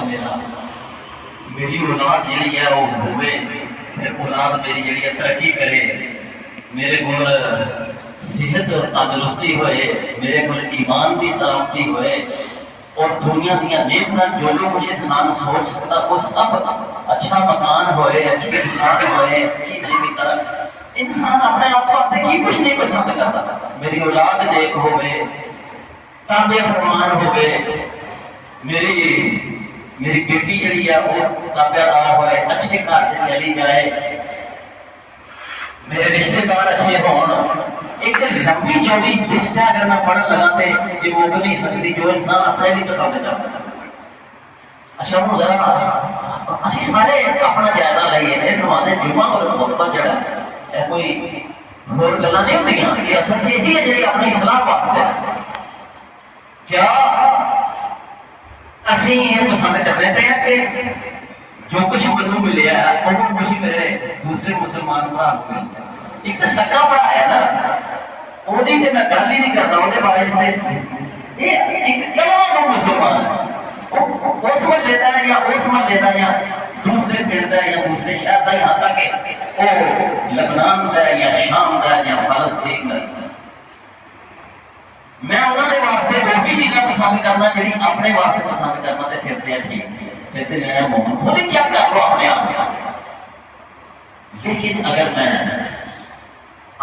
میرا میری اولاد جہی ہے وہ ہوئے، پھر اولاد میری جہی ہے ترقی کرے، میرے کو صحت اور تندرستی ہوئے، میرے کو ایمان کی سلامتی ہوئے، اور دنیا دیا نعمت جو لوگ کچھ انسان سوچ سکتا وہ سب اچھا مکان ہوئے، اچھی دکان ہوئے، اچھی زندگی طرح انسان اپنے آپ واسطے کی کچھ نہیں پسند کرتا۔ میری اولاد نیک ہوئے، تابع فرمان ہوئے، میری بیٹی جڑی ہے وہ تابع دار ہوئے، اچھے گھر سے چلی جائے، میرے رشتے دار اچھے ہون۔ ایک لمبی چوڑی لسٹ اگر میں پڑھن لگا تو یہ مک نہیں سکتی جو انسان اپنے بھی کرتا جاتا۔ اچھا ہوں ذرا اسی سارے اپنا جائزہ لائیے، یہ نماز جمعہ اور خطبہ جڑا ہے کوئی اور گلا نہیں ہوتی، یہ اصل یہی ہے جی اپنی اصلاح واسطے۔ کیا اسی یہ پسند کرتے ہیں کہ جو کچھ مجھے ملیا ہے وہ کچھ میرے دوسرے مسلمان بھرا کو مل جائے۔ ایک تو سکا بڑا ہے نا، وہ میں گل ہی نہیں کرتا وہ بارے مسلمان وہ سمجھ لیتا ہے یا وہ سمجھ لیتا ہے یا دوسرے پنڈ کا یا دوسرے شہر کا، یہاں تک کہ وہ لبنان کا یا شام کا یا فلسطین کا۔ میں انہوں نے واسطے وہی چیزیں پسند کرنا جی اپنے واسطے پسند کرنا تو پھرتے ہیں ٹھیک، پھرتے ہیں مومن خود ہی چیک کر لو اپنے آپ۔ لیکن اگر میں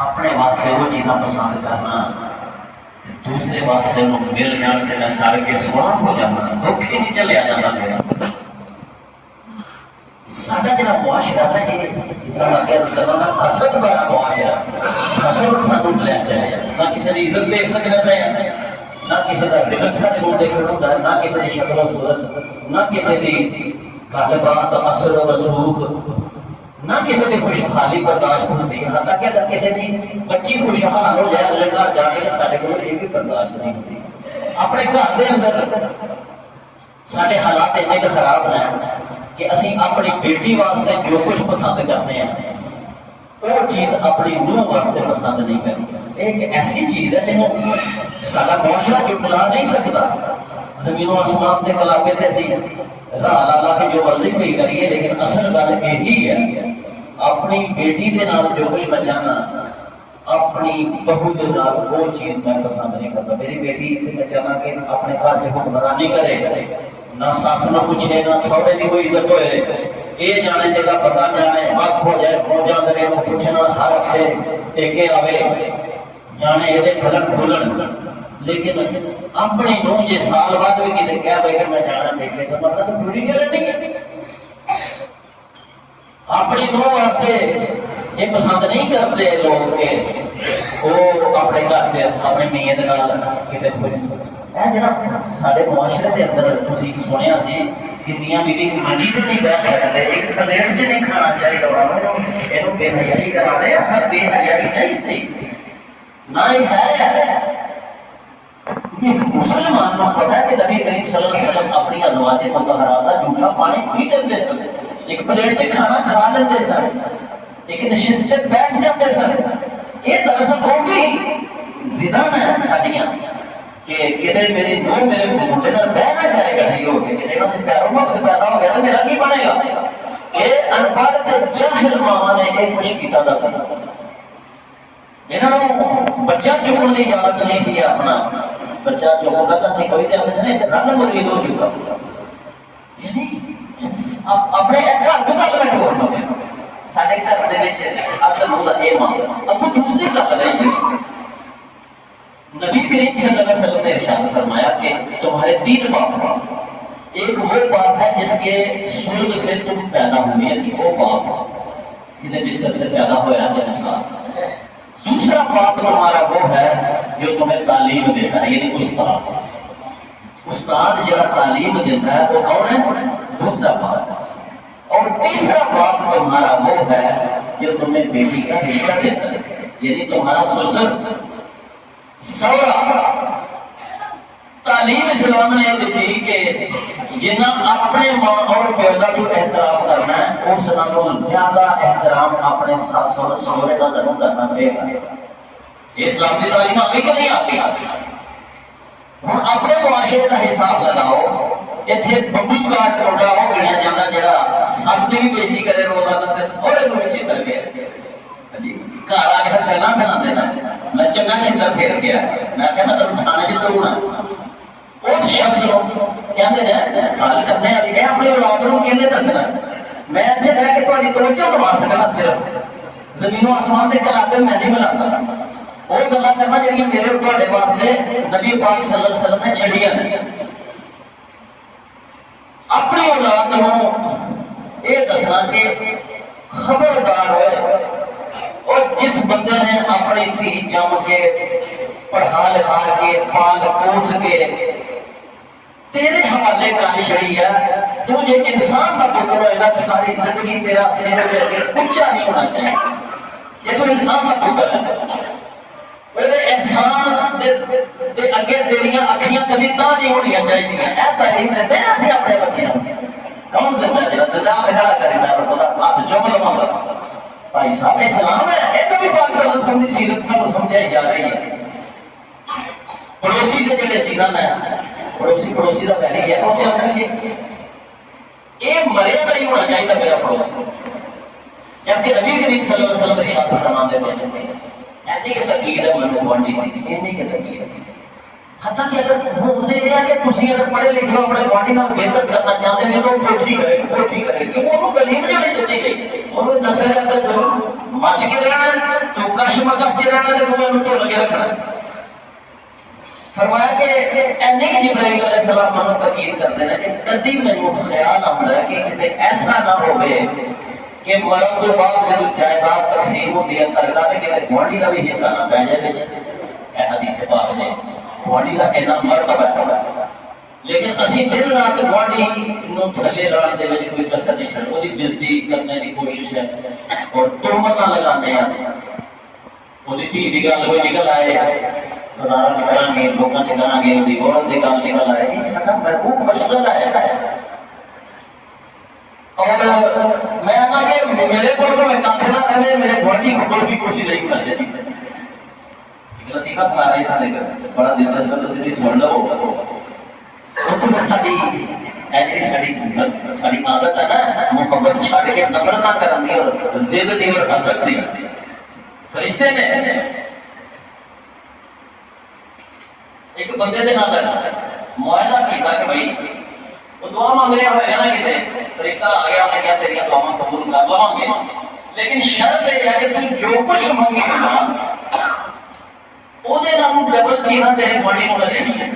اپنے واسطے وہ چیزاں پسند کرنا دوسرے واسطے مل جان کے میں سارے کے سواب ہو جانا، دکھ ہی نہیں چلے جاتا میرا۔ سادہ جڑا معاشرہ ہے حسد بڑا معاشرہ، حسد سانو لے چلے نہ کسی کی عزت دیکھ سکتے پہ، نہ کسی کا دل اچھا نہیں دیکھ سکتا، نہ کسی کی شکل و صورت، نہ کسی کی گل بات اثر و رسوخ، نہ کسی کی خوشحالی برداشت ہوتی ہے۔ حالانکہ اگر کسی کی بچی خوشحال ہو جائے اللہ گھر جا کے سارے کو یہ بھی برداشت نہیں ہوتی۔ اپنے گھر کے اندر سارے حالات اتنے خراب ہیں کہ اسی اپنی بیٹی واسطے جو کچھ پسند کرتے ہیں وہ چیز اپنی نوح واسطے پسند نہیں کرتی۔ ایک ایسی چیز ہے جنہوں سارا معاشرہ جو پلا نہیں سکتا، زمین و آسمان سے کلاپے تھے سی راہ لالا کے جو مرضی پہ کریے، لیکن اصل گل یہی ہے اپنی بیٹی کے نال جو کچھ میں چاہنا اپنی بہو کے نال وہ چیز میں پسند نہیں کرتا۔ میری بیٹی میں چاہنا کہ اپنے گھر کی حکمرانی کرے، نہ ساس نہ پوچھے، نہ سوڑے کی کوئی عزت ہوئے، یہ جانے جگہ پتا جانے وقت ہو جائے فوجا کرے وہ پوچھنا ہر ہفتے ٹیکے آوے جانے یہ کھلن کھلن۔ لیکن اپنی نوح جی سال بعد بھی کسی کہہ دے کہ میں جانا ٹیکے تو مطلب تو پوری گارنٹی ہے۔ اپنی نوح واسطے یہ پسند نہیں کرتے لوگ کہ وہ اپنے گھر سے اپنے میاں کے نال کتے سارے معاشرے کے اندر تھی سنیا سی کہ میاں بیوی منجی تو نہیں بیٹھ سکتے، ایک پلیٹ سے نہیں کھانا چاہیے، یہ بے حیائی کرا رہے اصل بے حیائی نہیں سی نہ ہی ہے۔ مسلمان کو پتا ہے کہ نبی کریم صلی اللہ علیہ وسلم اپنی ازواج مطہرات کا جھوٹا پانی پی لیتے سن، ایک پلیٹ سے کھانا کھا لیتے سن، ایک نشست سے بیٹھ جاتے سن۔ یہ دراصل وہ بھی زنا ہے ساڈیاں کہ کدے میری نوح میرے موڈے نال بہ نہ جائے کٹھی ہو کے، کدے انہوں نے پیروں وقت پیدا ہو گیا تو میرا کی بنے گا؟ یہ ان پڑھ تے جاہل ماواں نے یہ کچھ کیتا دس انہوں بچہ چکن کی اجازت نہیں سی اپنا بچہ چکن کا سی کوئی رنگ مرید ہو چکا اپنے گھر کو گل میں ٹور پہ سارے گھر کے اصل ہوتا یہ مان اب دوسری گل رہی نبی کریم صلی اللہ علیہ وسلم نے ارشاد فرمایا کہ تمہارے تین باپ ہیں، ایک وہ باپ ہے جس کے سلب سے تم پیدا ہوئے ہیں، وہ باپ جس طرح سے پیدا ہوا ہے انسان۔ دوسرا باپ تمہارا وہ ہے جو تمہیں تعلیم دیتا ہے، یعنی استاد جہاں تعلیم دیتا ہے وہ کون ہے؟ دوسرا باپ۔ اور تیسرا باپ تمہارا وہ ہے جو تمہیں بیٹی کا رشتہ دیتا ہے، یعنی تمہارا سسر سورا۔ تعلیم اسلام نے دی کہ جنہ اپنے ماں اور پیدا کو احترام کرنا ہے اس نالوں زیادہ احترام اپنے ساس اور سہرے کا ضرور کرنا پڑے گا۔ اسلام کی تعلیم آگے کہ نہیں آتی؟ ہوں اپنے معاشرے کا حساب لگاؤ اتنے ببو کاٹ ٹوٹا ہو گیا جانا جڑا سس کی بھی بےزتی کرے روزانہ تے سورے کو بھی چیتر گیا گھر آ کے گلا سنا دینا میں چنگا چھتر پھیر گیا میں کہ میں تمہیں تھانے چ ضرور اس شخص کو کہتے ہیں گل کرنے والی ہے اپنی اولاد کو کہنے دسنا میں اتنے رہ کے تھوڑی توجہ کروا سکنا صرف زمین و آسمان کے کلابے میں نہیں ملاتا وہ گلا کرنا جہاں میرے تھوڑے واسطے نبی پاک صلی اللہ علیہ وسلم نے چھڑیاں نے اپنی اولاد کو یہ دسنا کہ خبردار ہوئے اور جس بندے نے اپنی دھی جم کے پڑھا لکھا کے پال پوس کے تیرے حوالے کر چھڑی ہے تو یہ انسان کا پتر ہوئے گا ساری زندگی تیرا سر اونچا نہیں ہونا چاہیے یہ تو انسان کا پتر ہے احسان دے اگے تیریاں اکھیاں کبھی تا نہیں ہونی چاہیے اے تعلیم دیتے ہیں اسی اپنے بچیاں کون دینا جڑا دلا کھڑا کرے میں خدا ہاتھ چوک لواں بھائی صاحب اسلام ہے یہ تو بھی پاک صلی اللہ علیہ وسلم کی سیرت سے سمجھائی جا رہی ہے پڑوسی کے جڑے چیزاں ہیں پڑوسی کا پہلے یہ پہنچے ہوتے ہیں یہ مریا کا ہی ہونا چاہیے میرا پڑوسی جبکہ نبی کریم صلی اللہ علیہ وسلم ارشاد فرماتے ہیں ایسی کہ تقید ہے من کو بڑھنی تھی ایسی کہ تقید ہے حتیٰ کہ اگر بولتے ہیں کہ تسی اگر پڑھے لکھے ہو اپنے گواڈی نال بہتر کرنا چاہتے ہیں تو کوشش کرے کہ وہ تعلیم جو نہیں دیتی گئی اور نسل اگر جو مچ کے رہنا تو کش مکش کے رہنا تو وہ تو لگے رکھنا فرمایا کہ اینے کہ جبرائیل علیہ السلام منو تقید کرتے ہیں کہ کبھی مجھے خیال آتا ہے کہ کتے ایسا نہ ہوئے کہ مرد کے بعد جب جائیداد تقسیم ہوتی ہے ترکا کہ گواڈی کا بھی حصہ نہ پہ جائے اے حدیث پاک نے گواڈی کا اتنا مرتبہ ہے لیکن اسی دن رات گواڈی نو تھلے لانے دے وچ کوئی کسر نہیں چھڑ اودی بےزتی کرنے کی کوشش ہے اور تہمت لگانے ہیں اودی دھی دی گل ہوئی نکل آئے بازار چ کریں گے لوگوں سے کریں گے اودی عورت دی گل نکل آئے یہ سارا محبوب مشغلہ ہے اور میں آنا کہ میرے کو میں کافی نہ کرے میرے گواڈی کو بھی کوشش نہیں کر جاتی لطیفہ سنا رہے سارے بڑا دلچسپ ہے تسی سن لو تو ساری عادت ہے نا محبت چھڑ کے نفرت نہ کرنی اور ضد دی اور حسد دی فرشتے نے ایک بندے دے نال معاہدہ کیتا کہ بھائی وہ دعا مانگ رہا ہوئے نا کتے فرشتہ آ گیا انہیں کیا تیریاں دعاواں قبول کر لواں گے لیکن شرط یہ ہے کہ تو جو کچھ منگی نا وہ ڈبل چیزاں تیری باڈی کو دینی ہے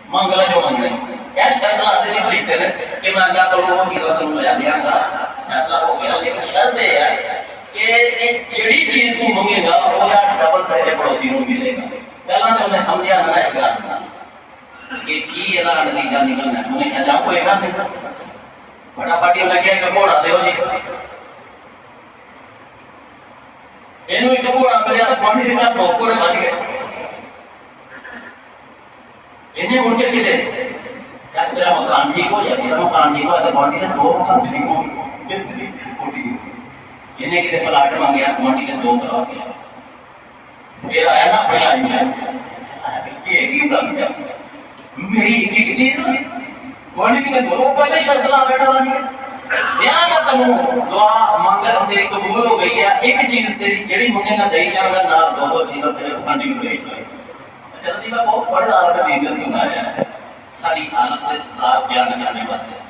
منگلا جو منگے کیا شرط لاتے نہیں خریدتے ہیں کہ میں اللہ کو وہ چیزوں تم لے دیا گا فیصلہ ہو گیا لیکن شرط یہ ہے کہ جڑی چیز تو منگے گا وہ ڈبل تیرے پڑوسی کو ملے گا پہلا تو انہیں سمجھا نہ اس بات کہ کی اعلان نتیجہ نکلنا ہے انہیں کہا جاؤ کوئی اعلان نکلنا فٹافٹ انہیں کہا کہ گھوڑا دیو جی اینو ایک گھوڑا ملیا تو پانی دیتا تو گھوڑے بچ گئے انہیں مڑ کے کہتے کیا تیرا مکان ٹھیک ہو جائے تیرا مکان ٹھیک ہو جائے گوانڈی نے دو مکان ٹھیک ہو انہیں کہتے پلاٹ مانگیا گوانڈی نے دو کرا دیا پھر آیا نا اپنے آئی میں یہ کیوں کر دیا میری ایک ایک چیز گوانڈی نے دو پہلے شرط لا بیٹھا رہا بیاہ کا تمہوں دعا مانگر تیری قبول ہو گئی ہے ایک چیز تیری جڑی منگے گا دہی جانا نہ دو چیزوں تیرے گوانڈی کو دہی ہوئی جلدی کا بہت بڑا عالم ویڈیو سنایا ہے ساری حالت کے ساتھ بیان جانے والے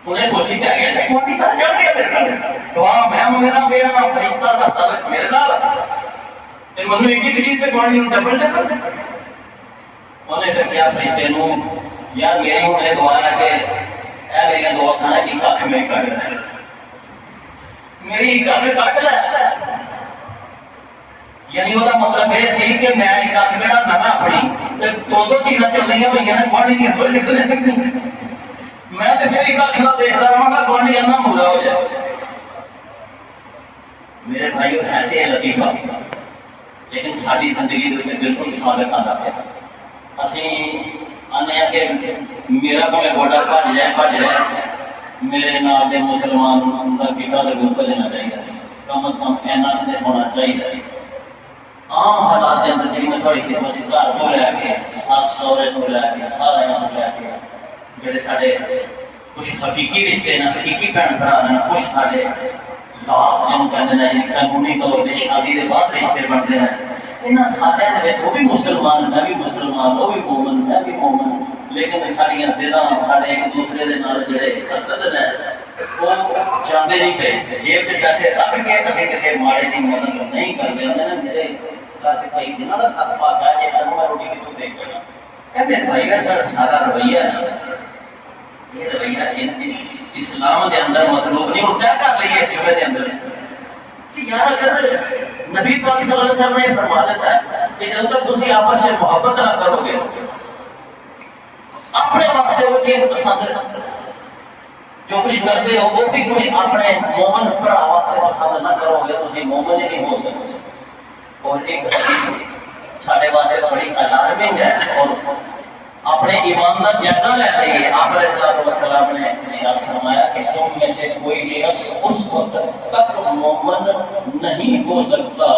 انہیں سوچی کیا گیا ہے گوانڈی کا جڑ گیا میرے نال دعا میں منگنا پیا نہ فرشتہ دا تعلق میرے نال تے منو ایک ایک چیز تے گوانڈی نوں ڈبل ڈبل انہیں کیا فرشتے نوں یار میری ہن یہ دعا ہے کہ اے میری دعا کھانا کی کاکھ میں کٹ میری کاکھ کٹ لے یعنی وہ مطلب یہ سی کہ میں ایک کاکھ میرا نہ اپنی دو چیزاں چل رہی ہیں بھائی گوانڈی کی دو نکل جاتی میں تو پھر ایک کاکھ نہ دیکھتا رہا گا گوانڈی اتنا مورا ہو جائے میرے بھائیو ہے تو یہ لطیفہ لیکن ساری زندگی بالکل صادق آتا ہے اسی آنے کہ میرا کوئی گوڈا بھج جائے میرے نال دے مسلمان کا فکا ضرور لینا چاہیے کم از کم اینا ہونا چاہیے عام حالات کے اندر جی میں تھوڑی خدمت گھر کو لے کے سس سہرے کو لے کے سارے لے کے جڑے سارے کچھ حقیقی رشتے ہیں حقیقی بھن بھرا نے کچھ سارے لاس جنوں کہتے ہیں قانونی طور پہ شادی کے بعد رشتے بنتے ہیں یہاں سارے وہ بھی مسلمان میں بھی مسلمان وہ بھی مومن میں بھی مومن لیکن ساری دلوں سارے ایک دوسرے کے نال جڑے حسد ہیں وہ چاہتے نہیں پے جیب سے پیسے رکھ کے کسی کسی ماڑے کی مدد نہیں کرتے ہیں میرے گھر کئی دنوں کا اتفاق ہے کہ میں روٹی کتوں دیکھ لینا کہتے ہیں بھائی کا سارا رویہ یہ رویہ اسلام کے اندر مطلوب نہیں ہوں کیا کر لیے اس جمعے کے اندر کہ یار اگر نبی پاک صلی اللہ علیہ وسلم نے فرما دیتا ہے کہ جب تک تم آپس سے محبت نہ کرو گے اپنے واسطے وہ چیز پسند جو کچھ کرتے ہو وہ بھی کچھ اپنے مومن بھرا واسطے پسند نہ کرو گے تم مومن ہی نہیں ہو سکتے اور ایک حدیث سارے واسطے بڑی الارمنگ ہے اور اپنے ایمان کا جائزہ لیتے ہیں آپ علیہ السلام نے ارشاد فرمایا کہ تم میں سے کوئی شخص اس وقت تک مومن نہیں ہو سکتا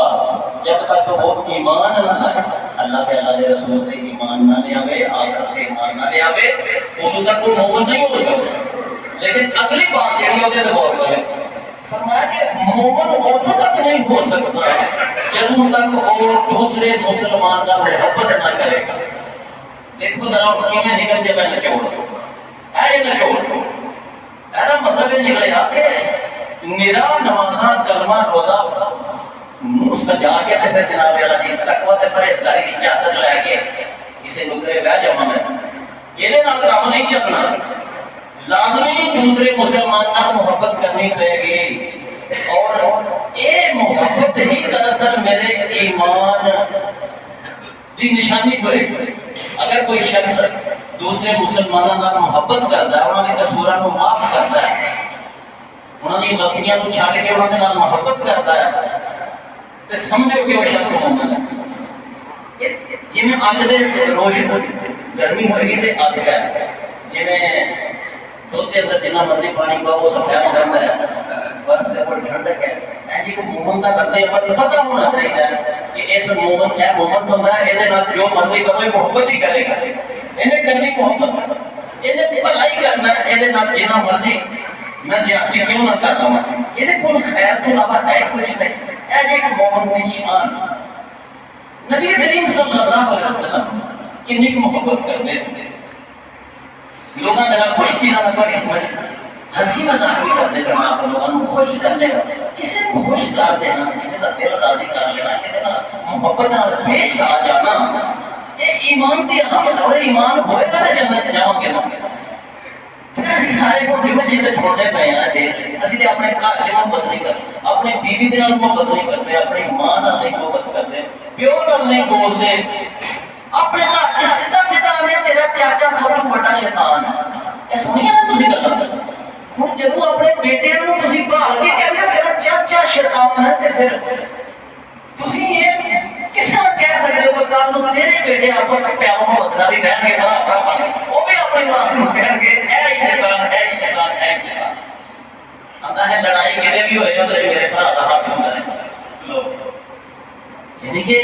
جب تک وہ ایمان نہ لائے اللہ کے اللہ کے رسول سے ایمان نہ لے آوے آخرت سے ایمان نہ لے آوے ادو تک وہ مومن نہیں ہو سکتا لیکن اگلی بات جہی وہ غور کرے فرمایا کہ مومن ادو تک نہیں ہو سکتا جب تک وہ دوسرے مسلمان کا محبت نہ کرے گا دیکھو ذرا کیویں نکل جائے میں نچوڑ اے نچوڑ ایسا مطلب یہ نکلے کہ میرا نمازاں کلمہ روزہ منہ سجا کے پھر جناب والا جی تقوی تے پرہیزگاری کی چادر لے کے اسے نکلے بہ جاواں میں یہ نال کام نہیں چلنا لازمی دوسرے مسلمان نال محبت کرنی پڑے گی اور یہ محبت ہی دراصل میرے ایمان کی نشانی ہوئے اگر کوئی شخص دوسرے مسلمانوں کا محبت کرتا ہے انہوں نے قصوراں کو معاف کرتا ہے انہوں نے غلطیاں کو چھڈ کے انہوں نے محبت کرتا ہے تو سمجھو کہ وہ شخص مومن ہے جی میں اگ دے روش گرمی ہوئے گی تو اگ ہے جی میں دودھ کے اندر جتنا مرضی پانی پاؤ وہ سفید کرتا ہے برف کے اوپر ٹھنڈک ہے جی کو مومن کا کرتے ہیں پر پتہ ہونا چاہیے کہ اس مومن ہے مومن بندہ ہے یہ جو مرضی کرو محبت ہی کرے گا انہیں کرنی محبت انہیں بھلائی کرنا ہے یہ جتنا مرضی میں زیادتی کیوں نہ کر رہا ہوں یہ کوئی خیر تو علاوہ ہے کچھ نہیں یہ ایک مومن کی شان نبی کریم صلی اللہ علیہ وسلم کتنی محبت کرتے ہیں لوگوں نے خوش کیا نہ پر ہنسی مذاق بھی کرتے ہیں آپ لوگوں کو خوش کرنے کا کسی کو خوش کر دینا کسی کا دل راضی کر لینا کسی کا محبت نال پیش آ جانا یہ ایمان کی علامت اور ایمان ہوئے گا تو جنت جاؤں گے نا پھر اسی سارے کو جو چیزیں چھوڑنے پے ہیں اسی تے اپنے گھر چ محبت نہیں کرتے اپنی بیوی دے نال محبت نہیں کرتے اپنی ماں نال نہیں محبت کرتے پیو نال نہیں بولتے اپنے گھر چ سیدھا سیدھا آنے تیرا چاچا سب تو بڑا شیطان ہے یہ سنیے نا تسی گلاں ہوں جب اپنے بیٹے کو تسی بھال کے کہتے تیرا چاچا شیطان ہے تے پھر تسی یہ کس طرح کہہ سکتے ہو کہ کل نوں تیرے بیٹے آپس میں پیار محبت نال ہی رہن گے برابر وہ بھی اپنی بات نوں کہن گے اے شیطان اے شیطان اے شیطان آتا ہے لڑائی کدے بھی ہوئے تو میرے بھرا دا حق ہوندا ہے لو یعنی کہ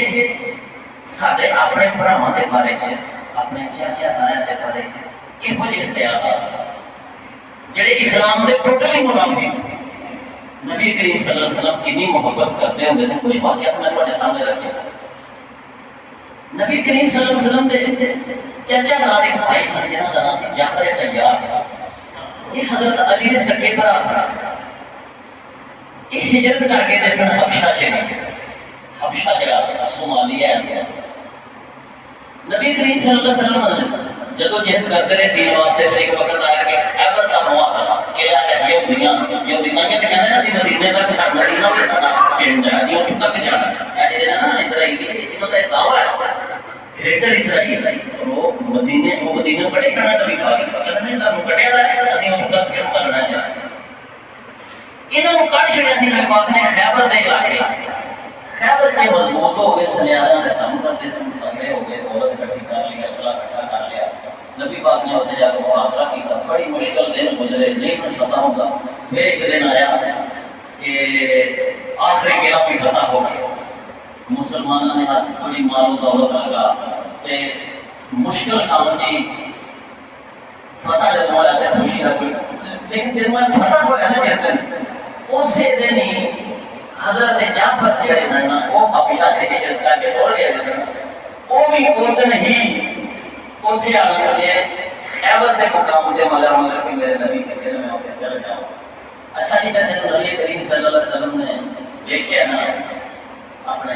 سارے اپنے بھراواں دے بارے چ اپنے چاچا تایا دے بارے چ یہ کچھ خیالات جڑے اسلام دے ٹوٹلی منافق نبی کریم صلی اللہ علیہ وسلم کتنی محبت کرتے ہوندے ہیں کچھ واقعات میں تمہارے سامنے رکھے نبی کریم صلی اللہ علیہ وسلم دے چچا زاد ایک بھائی سن جنہاں دا نام سی جعفر طیار یہ حضرت علی دے سکے بھرا سن یہ ہجرت کر کے دے سن حبشہ شریف حبشہ جڑا صومالیہ ہے نبی کریم صلی اللہ علیہ وسلم جدو جہد کرتے رہے دین واسطے پھر ایک وقت آیا کہ خیبر کا معاہدہ قلعہ ہے یہودیاں کے تو کہتے ہیں نا مدینے تک مدینہ بھی سارا پنڈ ہے جی وہ تک جانا ہے نا اسرائیلی انہوں کا دعویٰ ہے گریٹر اسرائیل وہ مدینے بڑے کھانا نبی پاک نے تم کٹیا ہے اسی وہ تک کیوں کرنا ہے انہوں کو کٹ چھڑیا سی نبی پاک نے خیبر دے علاقے خیبر کے مضبوط ہو گئے سنیاروں نے کام کرتے سے مطالعے ہو گئے عورت اکٹھی کر لی اصلاح اکٹھا کر لیا نبی پاک نے ہوتے جا کے محاصرہ کیا بڑی مشکل دن گزرے نہیں کچھ پتا ہوگا پھر ایک دن آیا کہ آخری قلعہ بھی فتح ہو گیا مسلمانوں نے ہاتھ بڑی مال و دولت لگا کہ مشکل کام سی فتح جب مولا ہے خوشی نہ کوئی، لیکن جس میں فتح ہو ہے نا جس دن اسی دن ہی حضرت جعفر جڑے ہیں نا وہ ابشار کے ہجرت کر کے چھوڑ گئے تھے، وہ بھی اس دن ہی اتنے آ گئے خیبر کے مقام سے مگر کہ میرے نبی کے دل میں ہوتے چل جاؤ۔ اچھا جی جب نبی کریم صلی اللہ علیہ وسلم نے دیکھے نا اپنے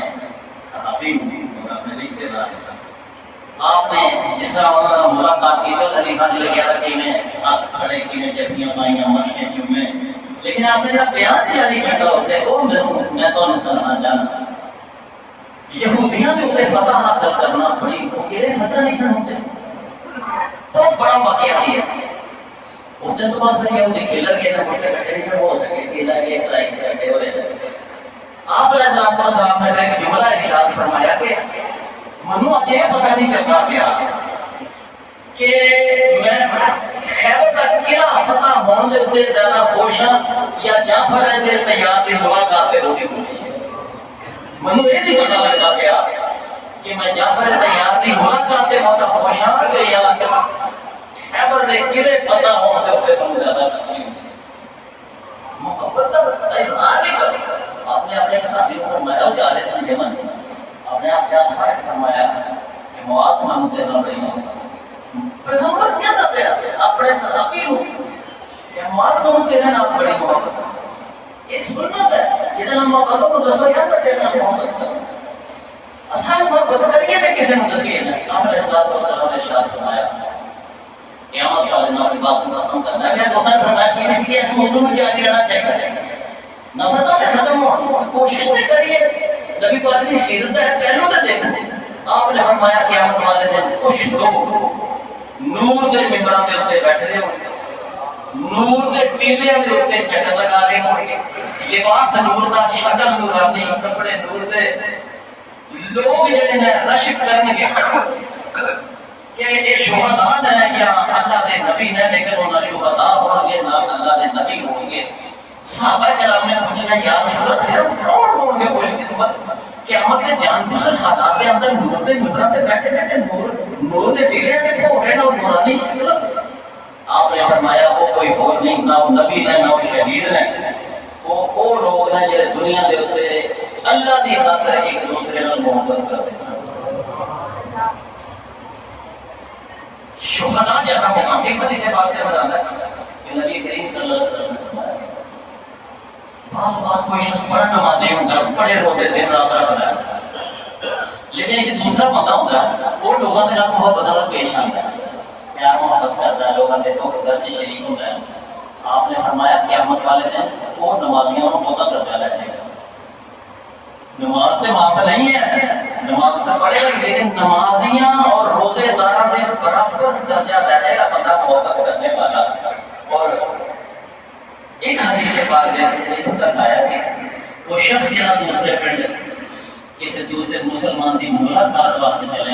صحابی اور اپنے رشتے دار، آپ نے جس طرح انہوں نے ملاقات کی تو علی خان لگیا تھا کہ میں ہاتھ کھڑے کی میں جتنیاں پائیاں ماشیاں چومے، لیکن آپ نے جب بیان جاری کرتا ہوتے وہ میں تو نہیں سننا جانتا یہودیاں کے اوپر فتح حاصل کرنا بڑی اکیلے فتح نہیں سن ہوتے، تو بڑا واقعہ سی ہے۔ اس دن تو بات صحیح ہے وہ کھیلر کے نہ بڑے کٹے نہیں ہو سکے کھیلا کے سلائی کٹے ہو رہے آپ علیہ السلام نے ایک جملہ ارشاد فرمایا کہ منو اب یہ پتہ نہیں چلتا پیا کہ میں خیبر کا قلعہ فتح ہونے دے اتنے زیادہ خوش ہاں یا جعفر دے تیار کی ملاقات دے دو منو یہ نہیں پتا لگتا پیا کہ میں جعفر تیار کی ملاقات سے بہت خوش ہاں کہ یا خیبر دے قلعے فتح ہونے دے اتنے کم زیادہ مقبر تک اظہار نہیں کر آپ نے اپنے ساتھی کو فرمایا ہو جا رہے سن یمن آپ نے آپ سے فرمایا فرمایا کہ مواد مانتے نہ رہی پیغمبر کیا تھا پیا اپنے صحابی ہو کہ مواد مانتے رہنا پڑی محبت یہ سنت ہے جتنا ہم محبت کو دسو یا بٹے نہ محبت کریں اصحاب محبت کریے میں کسی نے دسیے نا آپ نے السلام نے شاہ فرمایا قیامت والے نہ اپنی بات کو ختم کرنا ہے میں دوسرا فرمایا کہ اس کی ایسی موضوع میں جاری رہنا چاہیے نفرتوں سے ختم ہو کوشش نہیں کریے نبی پاک کی سیرت ہے پہلو تو دیکھو آپ نے فرمایا قیامت والے دن کچھ لوگ نور کے ممبروں کے اوپر بیٹھے رہے ہوں نور کے ٹیلیاں کے اوپر چکر لگا رہے ہوں گے لباس نور کا شکل نورانی کپڑے نور دے لوگ جڑے نے رشک کرنے کے کہ یہ شہداء ہیں یا اللہ دے نبی نے لیکن انہاں شہداء ہوں گے نہ اللہ دے نبی ہوں گے صحابہ کرام نے پوچھنا یا رسول اللہ پھر کون ہوں گے خوش قسمت قیامت کے جان بوجھ حالات کے اندر نور کے ممبروں پہ بیٹھے بیٹھے نور کے ٹیلیاں کے ہو رہے نا نورانی شکل آپ نے فرمایا وہ کوئی اور نہیں نہ وہ نبی ہے نہ وہ شہید ہے وہ لوگ ہیں جو دنیا کے اوپر اللہ کی خاطر ایک دوسرے نال محبت کرتے ہیں شہداء جیسا مقام ایک حدیث سے بات کرنا چاہتا ہے کہ نبی کریم صلی اللہ علیہ وسلم نے فرمایا بعض بات کوئی شخص بڑا نمازی ہوگا بڑے روتے دن رات رکھتا ہے لیکن ایک دوسرا بندہ ہوگا وہ لوگوں کے ساتھ بہت بدل پیش آتا ہے پیار محبت کرتا ہے لوگوں کے دکھ درد شریک ہوتا ہے آپ نے فرمایا قیامت والے دن وہ نمازیوں کو بہت درجہ لگے گا نماز سے معاف نہیں ہے نماز سے پڑھے گا لیکن نمازیاں اور روزے داروں سے برابر درجہ لگے گا بندہ محبت کرنے والا اور ایک حدیث سے بات تک آیا کہ وہ شخص کے نام دوسرے پنڈ کسی دوسرے مسلمان کی ملاقات واسطے چلے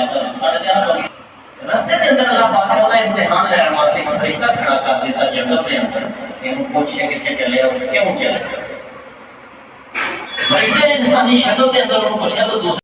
رستے کے اندر اللہ پاک نے امتحان لینے واسطے ایک فرشتہ کھڑا کر دیتا جنگل کے اندر کہ ہم پوچھے کہ چلے اور کیوں چلے فرشتے نے انسانی شکل کے اندر پوچھا تو دوسرے